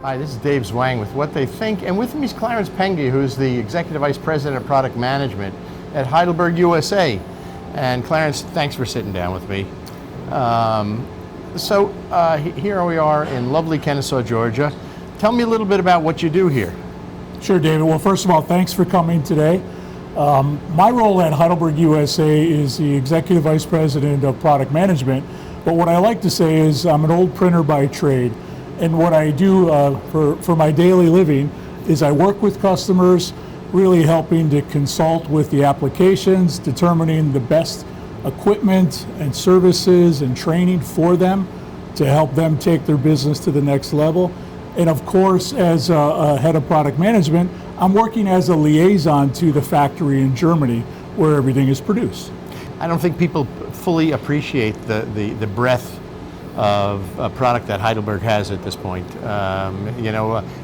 Hi, this is Dave Zwang with What They Think, and with me is Clarence Penge, who's the Executive Vice President of Product Management at Heidelberg USA. And Clarence, thanks for sitting down with me. Here we are in lovely Kennesaw, Georgia. Tell me a little bit about what you do here. Sure, David. Well, first of all, thanks for coming today. My role at Heidelberg USA is the Executive Vice President of Product Management, but what I like to say is I'm an old printer by trade. And what I do for my daily living is I work with customers, really helping to consult with the applications, determining the best equipment and services and training for them to help them take their business to the next level. And of course, as a head of product management, I'm working as a liaison to the factory in Germany where everything is produced. I don't think people fully appreciate the breadth of a product that Heidelberg has at this point.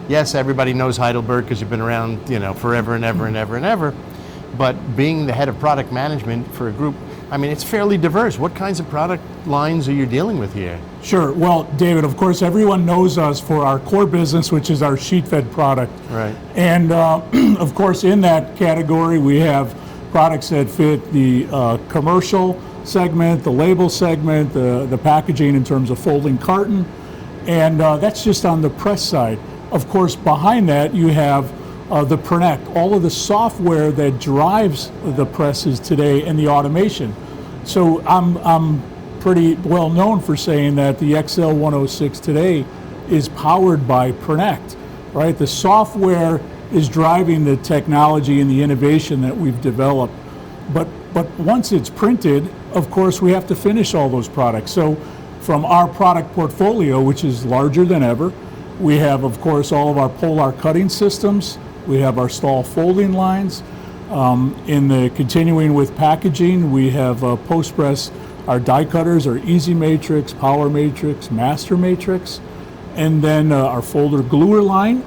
Yes, everybody knows Heidelberg because you've been around, forever and ever and ever and ever. But being the head of product management for a group, I mean, it's fairly diverse. What kinds of product lines are you dealing with here? Sure. Well, David, of course, everyone knows us for our core business, which is our sheet-fed product. Right. And of course, in that category, we have products that fit the commercial segment, the label segment, the packaging in terms of folding carton, and that's just on the press side. Of course, behind that you have the Pernect, all of the software that drives the presses today and the automation. So I'm pretty well known for saying that the XL106 today is powered by Pernect, right? The software is driving the technology and the innovation that we've developed. But once it's printed, of course, we have to finish all those products. So from our product portfolio, which is larger than ever, we have, of course, all of our polar cutting systems. We have our stall folding lines. Continuing with packaging, we have postpress, our die cutters, our Easy Matrix, Power Matrix, Master Matrix, and then our folder gluer line.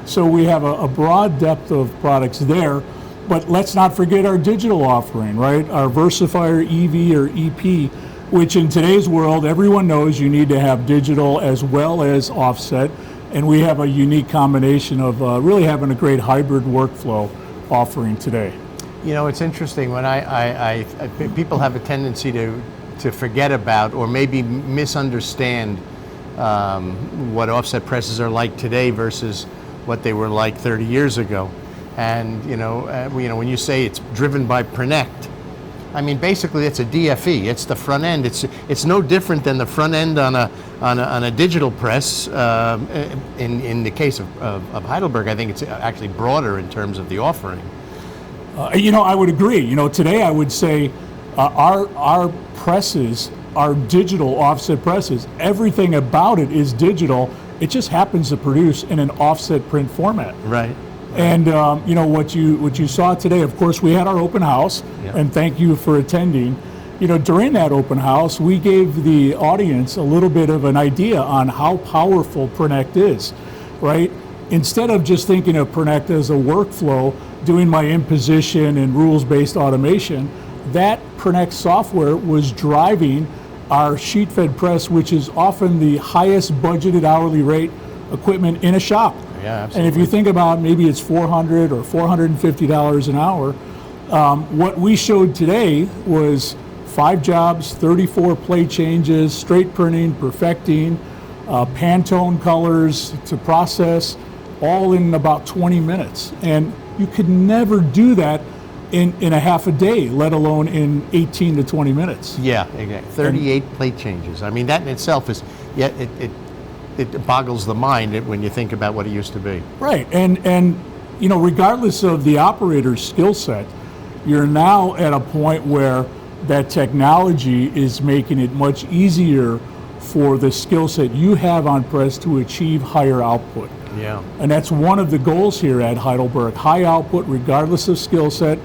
So we have a broad depth of products there. But let's not forget our digital offering, right? Our Versifier EV or EP, which in today's world, everyone knows you need to have digital as well as offset. And we have a unique combination of really having a great hybrid workflow offering today. You know, it's interesting when people have a tendency to forget about or maybe misunderstand what offset presses are like today versus what they were like 30 years ago. And when you say it's driven by Pernect, I mean basically it's a DFE. It's the front end. It's no different than the front end on a digital press. In the case of Heidelberg, I think it's actually broader in terms of the offering. I would agree. Today I would say our presses are digital offset presses. Everything about it is digital. It just happens to produce in an offset print format. Right. And what you saw today, of course, we had our open house, and thank you for attending. During that open house, we gave the audience a little bit of an idea on how powerful Pernect is, right? Instead of just thinking of Pernect as a workflow, doing my imposition and rules-based automation, that Pernect software was driving our sheet-fed press, which is often the highest budgeted hourly rate equipment in a shop. Yeah, absolutely. And if you think about maybe it's $400 or $450 an hour, what we showed today was 5 jobs, 34 plate changes, straight printing, perfecting, Pantone colors to process, all in about 20 minutes. And you could never do that in a half a day, let alone in 18 to 20 minutes. Yeah, exactly. 38 plate changes. I mean, that in itself is, it boggles the mind when you think about what it used to be. Right, and regardless of the operator's skill set, you're now at a point where that technology is making it much easier for the skill set you have on press to achieve higher output. Yeah. And that's one of the goals here at Heidelberg, high output regardless of skill set.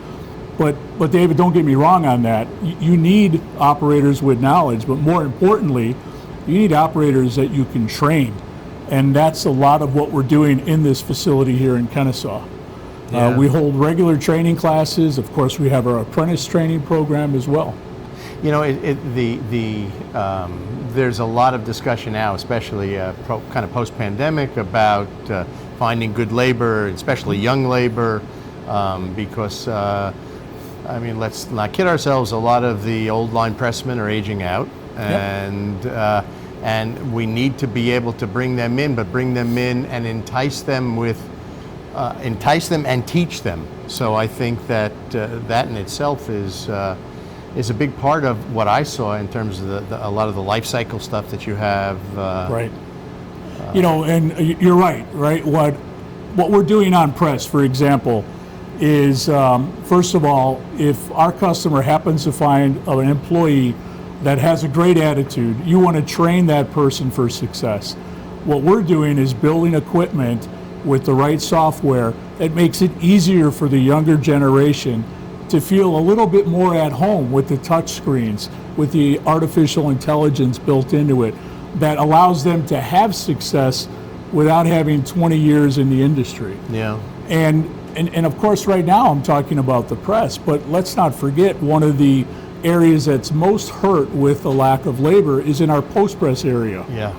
But David, don't get me wrong on that. You need operators with knowledge, but more importantly, you need operators that you can train. And that's a lot of what we're doing in this facility here in Kennesaw. We hold regular training classes. Of course, we have our apprentice training program as well. You know, there's a lot of discussion now, especially kind of post-pandemic, about finding good labor, especially young labor, because I mean, let's not kid ourselves. A lot of the old line pressmen are aging out, and we need to be able to bring them in, but bring them in and entice them and teach them. So I think that that in itself is a big part of what I saw in terms of a lot of the life cycle stuff that you have. Right. You know, and you're right. What we're doing on press, for example, is first of all, if our customer happens to find an employee that has a great attitude, you want to train that person for success. What we're doing is building equipment with the right software that makes it easier for the younger generation to feel a little bit more at home with the touch screens, with the artificial intelligence built into it, that allows them to have success without having 20 years in the industry. Yeah. And of course, right now I'm talking about the press, but let's not forget one of the areas that's most hurt with the lack of labor is in our post-press area. Yeah.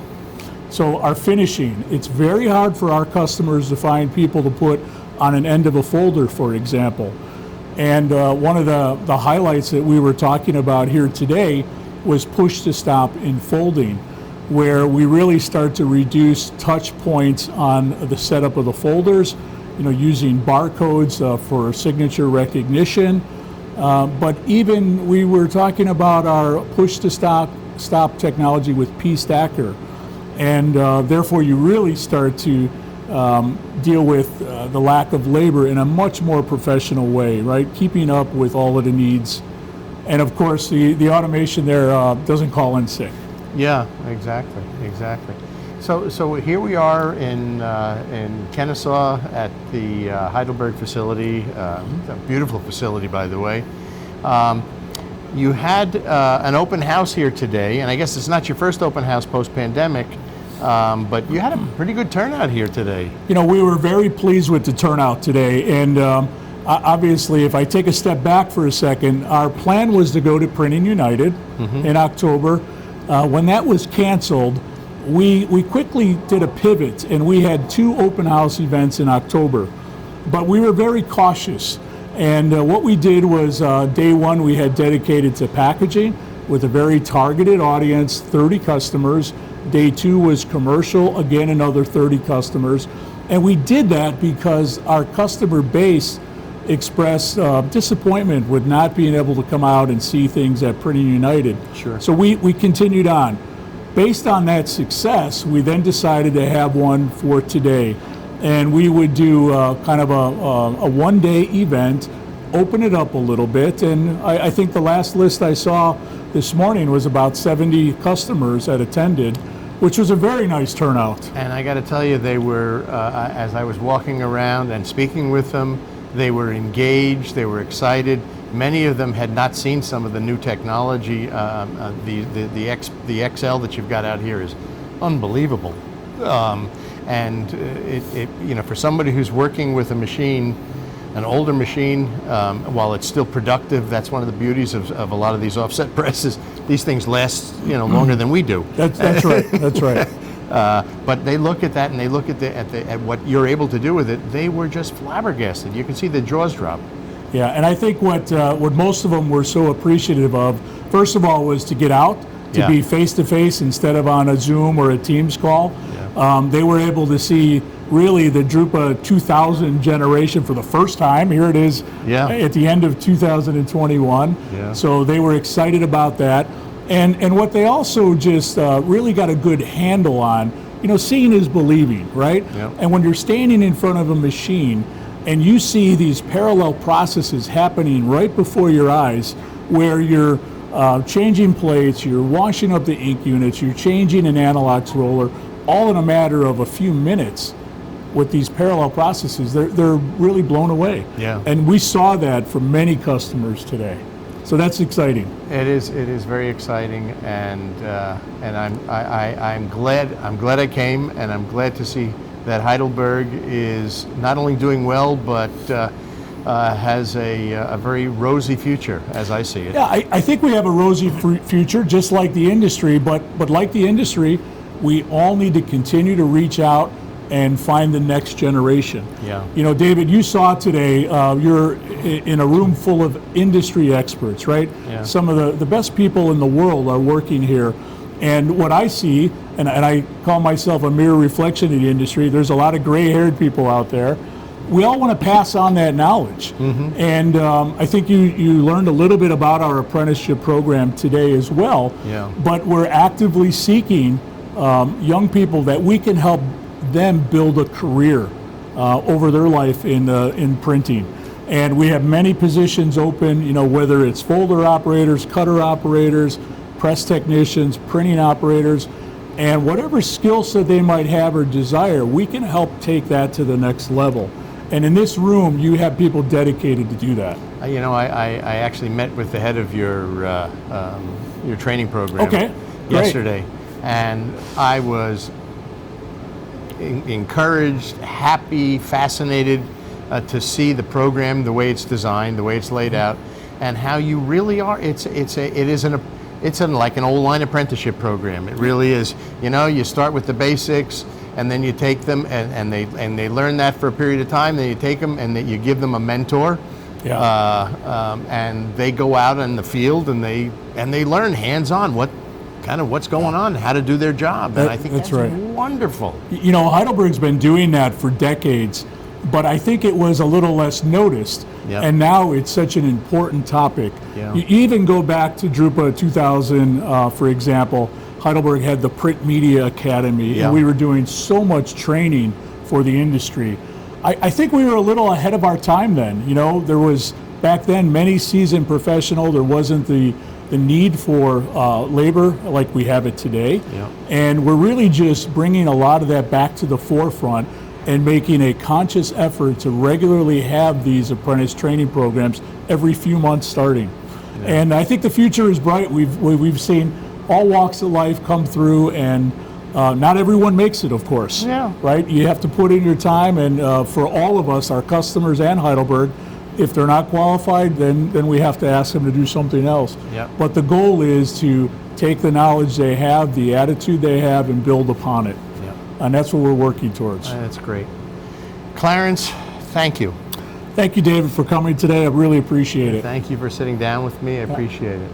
So our finishing, it's very hard for our customers to find people to put on an end of a folder, for example. And one of the highlights that we were talking about here today was push to stop in folding, where we really start to reduce touch points on the setup of the folders, you know, using barcodes for signature recognition. But even we were talking about our push to stop technology with P-Stacker. And therefore you really start to deal with the lack of labor in a much more professional way, right? Keeping up with all of the needs. And of course, the automation there doesn't call in sick. Yeah, exactly. So here we are in Kennesaw at the Heidelberg facility, a beautiful facility, by the way. You had an open house here today, and I guess it's not your first open house post-pandemic, but you had a pretty good turnout here today. You know, we were very pleased with the turnout today, and obviously, if I take a step back for a second, our plan was to go to Printing United in October. When that was canceled, we quickly did a pivot, and we had 2 open house events in October. But we were very cautious, and what we did was day 1 we had dedicated to packaging with a very targeted audience, 30 customers. Day 2 was commercial, again another 30 customers. And we did that because our customer base expressed disappointment with not being able to come out and see things at Printing United. Sure. So we continued on. Based on that success, we then decided to have one for today. And we would do kind of a one-day event, open it up a little bit, and I think the last list I saw this morning was about 70 customers that attended, which was a very nice turnout. And I got to tell you, they were, as I was walking around and speaking with them, they were engaged, they were excited. Many of them had not seen some of the new technology. The XL that you've got out here is unbelievable. And it you know, for somebody who's working with a machine, an older machine, while it's still productive, that's one of the beauties of a lot of these offset presses. These things last, you know, longer than we do. That's right. That's right. But they look at that and they look at what you're able to do with it. They were just flabbergasted. You can see the jaws drop. Yeah, and I think what most of them were so appreciative of, first of all, was to get out, to be face-to-face instead of on a Zoom or a Teams call. Yeah. They were able to see really the Drupa 2000 generation for the first time. Here it is at the end of 2021. Yeah. So they were excited about that. And what they also just really got a good handle on, you know, seeing is believing, right? Yep. And when you're standing in front of a machine and you see these parallel processes happening right before your eyes, where you're changing plates, you're washing up the ink units, you're changing an analog roller, all in a matter of a few minutes with these parallel processes, they're really blown away. Yeah. And we saw that from many customers today. So that's exciting. It is very exciting, and I'm glad I came, and I'm glad to see that Heidelberg is not only doing well, but has a very rosy future, as I see it. Yeah, I think we have a rosy future, just like the industry, but like the industry, we all need to continue to reach out and find the next generation. Yeah. You know, David, you saw today, you're in a room full of industry experts, right? Yeah. Some of the best people in the world are working here. And what I see, and I call myself a mirror reflection of the industry, there's a lot of gray-haired people out there. We all want to pass on that knowledge. Mm-hmm. And I think you learned a little bit about our apprenticeship program today as well. Yeah. But we're actively seeking young people that we can help them build a career over their life in printing. And we have many positions open, you know, whether it's folder operators, cutter operators, press technicians, printing operators, and whatever skill set they might have or desire, we can help take that to the next level. And in this room, you have people dedicated to do that. You know, I actually met with the head of your training program yesterday, and I was encouraged, happy, fascinated to see the program, the way it's designed, the way it's laid out, and how you really are. It's like an old line apprenticeship program. It really is. You know, you start with the basics, and then you take them, and they learn that for a period of time. Then you take them, and you give them a mentor. Yeah. And they go out in the field, and they learn hands-on what's going on, how to do their job. And I think that's right. Wonderful. You know, Heidelberg's been doing that for decades, but I think it was a little less noticed. Yep. And now it's such an important topic. Yeah. You even go back to Drupa 2000, for example. Heidelberg had the Print Media Academy, and we were doing so much training for the industry. I think we were a little ahead of our time then. You know, there was, back then, many seasoned professional. There wasn't the need for labor like we have it today. Yeah. And we're really just bringing a lot of that back to the forefront and making a conscious effort to regularly have these apprentice training programs every few months starting. Yeah. And I think the future is bright. We've seen all walks of life come through, and not everyone makes it, of course. Yeah. Right? You have to put in your time, and for all of us, our customers and Heidelberg, if they're not qualified, then we have to ask them to do something else. Yep. But the goal is to take the knowledge they have, the attitude they have, and build upon it. Yep. And that's what we're working towards. That's great. Clarence, thank you. Thank you, David, for coming today. I really appreciate it. Thank you for sitting down with me. I appreciate it.